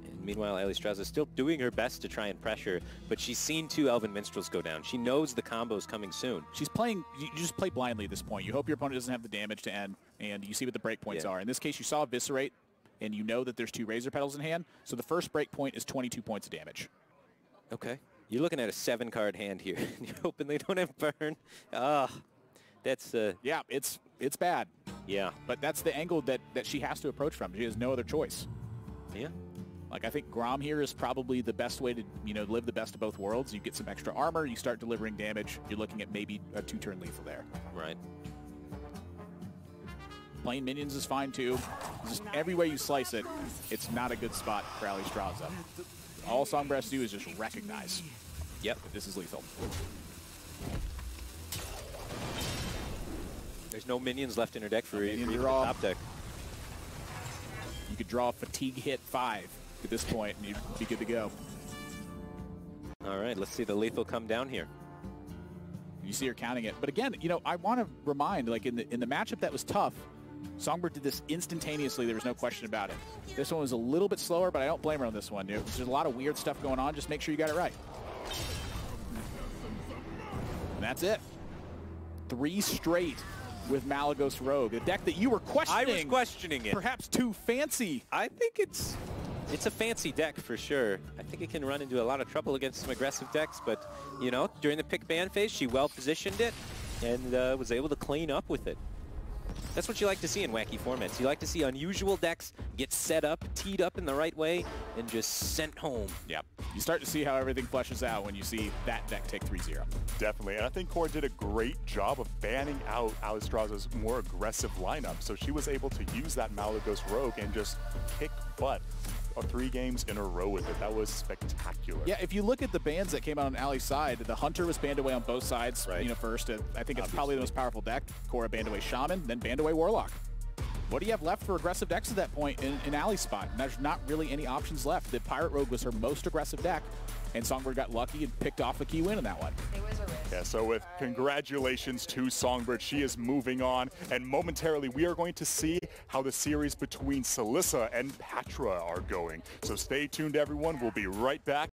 And meanwhile, Alliestrasza is still doing her best to try and pressure, but she's seen 2 Elven Minstrels go down. She knows the combo's coming soon. She's playing, you just play blindly at this point. You hope your opponent doesn't have the damage to end, and you see what the break points are. In this case, you saw Eviscerate, and you know that there's 2 Razor Petals in hand, so the first break point is 22 points of damage. Okay. You're looking at a 7-card hand here. You're hoping they don't have burn. That's yeah, it's bad. Yeah. But that's the angle that she has to approach from. She has no other choice. Yeah. Like, I think Grom here is probably the best way to, you know, live the best of both worlds. You get some extra armor, you start delivering damage. You're looking at maybe a 2-turn lethal there. Right. Playing minions is fine too. Just every way you slice it, it's not a good spot for Alliestrasza. All Songbird has to do is just recognize. Yep. This is lethal. There's no minions left in her deck for minion even draw. the top deck. You could draw a fatigue hit 5 at this point, and you'd be good to go. All right, let's see the lethal come down here. You see her counting it. But again, you know, I want to remind, like in the matchup that was tough, Songbird did this instantaneously. There was no question about it. This one was a little bit slower, but I don't blame her on this one. There's a lot of weird stuff going on. Just make sure you got it right. And that's it. 3 straight with Malagos Rogue, a deck that you were questioning. I was questioning it. Perhaps too fancy. I think it's a fancy deck for sure. I think it can run into a lot of trouble against some aggressive decks, but, you know, during the pick ban phase, she well positioned it and was able to clean up with it. That's what you like to see in wacky formats. You like to see unusual decks get set up, teed up in the right way, and just sent home. Yep. You start to see how everything fleshes out when you see that deck take 3-0. Definitely, and I think Korra did a great job of banning out Alliestrasza's more aggressive lineup, so she was able to use that Malagos Rogue and just kick butt 3 games in a row with it. That was spectacular. Yeah, if you look at the bans that came out on Allie's side, the Hunter was banned away on both sides, Right. you know, first. I think it's probably the most powerful deck. Cora banned away Shaman, then banned away Warlock. What do you have left for aggressive decks at that point in Allie's spot? And there's not really any options left. The Pirate Rogue was her most aggressive deck, and Songbird got lucky and picked off a key win in that one. It was a risk. Yeah, so with congratulations to Songbird, she is moving on, and momentarily we are going to see how the series between Celissa and Patra are going. So stay tuned, everyone. We'll be right back